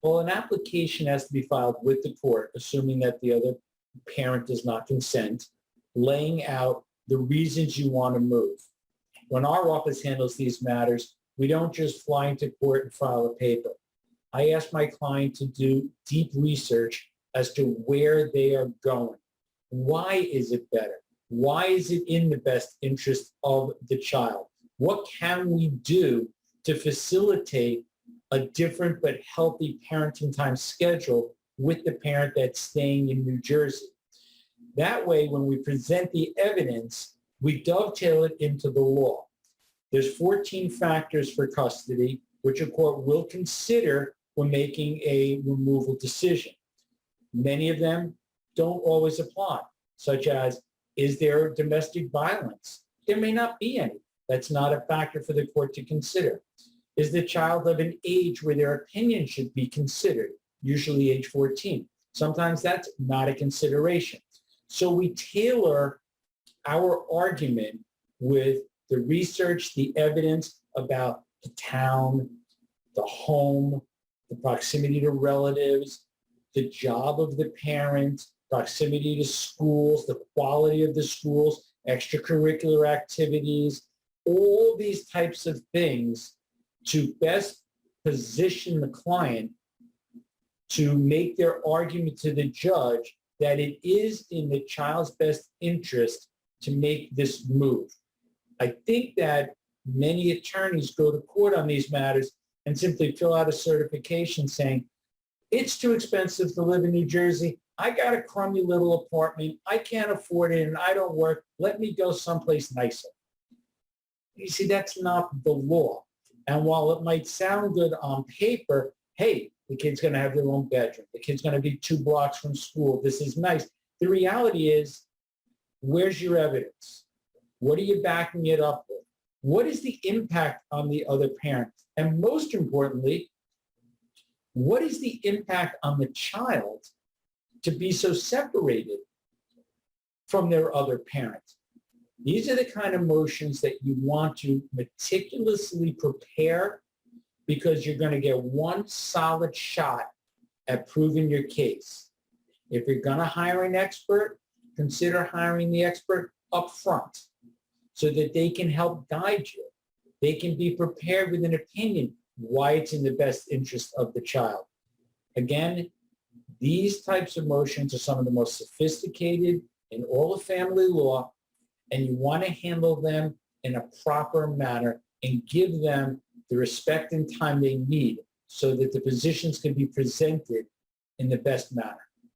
Well, an application has to be filed with the court, assuming that the other parent does not consent, laying out the reasons you want to move. When our office handles these matters, we don't just fly into court and file a paper. I ask my client to do deep research as to where they are going. Why is it better? Why is it in the best interest of the child? What can we do to facilitate a different but healthy parenting time schedule with the parent that's staying in New Jersey? That way, when we present the evidence, we dovetail it into the law. There's 14 factors for custody, which a court will consider when making a removal decision. Many of them don't always apply, such as, is there domestic violence? There may not be any. That's not a factor for the court to consider. Is the child of an age where their opinion should be considered? Usually age 14. Sometimes that's not a consideration. So we tailor our argument with the research, the evidence about the town, the home, the proximity to relatives, the job of the parent, proximity to schools, the quality of the schools, extracurricular activities, all these types of things to best position the client to make their argument to the judge that it is in the child's best interest to make this move. I think that many attorneys go to court on these matters and simply fill out a certification saying, it's too expensive to live in New Jersey. I got a crummy little apartment. I can't afford it and I don't work. Let me go someplace nicer. You see, that's not the law. And while it might sound good on paper, hey, the kid's going to have their own bedroom. The kid's going to be 2 blocks from school. This is nice. The reality is, where's your evidence? What are you backing it up with? What is the impact on the other parent? And most importantly, what is the impact on the child to be so separated from their other parent? These are the kind of motions that you want to meticulously prepare because you're going to get one solid shot at proving your case. If you're going to hire an expert, consider hiring the expert up front so that they can help guide you. They can be prepared with an opinion why it's in the best interest of the child. Again, these types of motions are some of the most sophisticated in all of family law, and you want to handle them in a proper manner and give them the respect and time they need so that the positions can be presented in the best manner.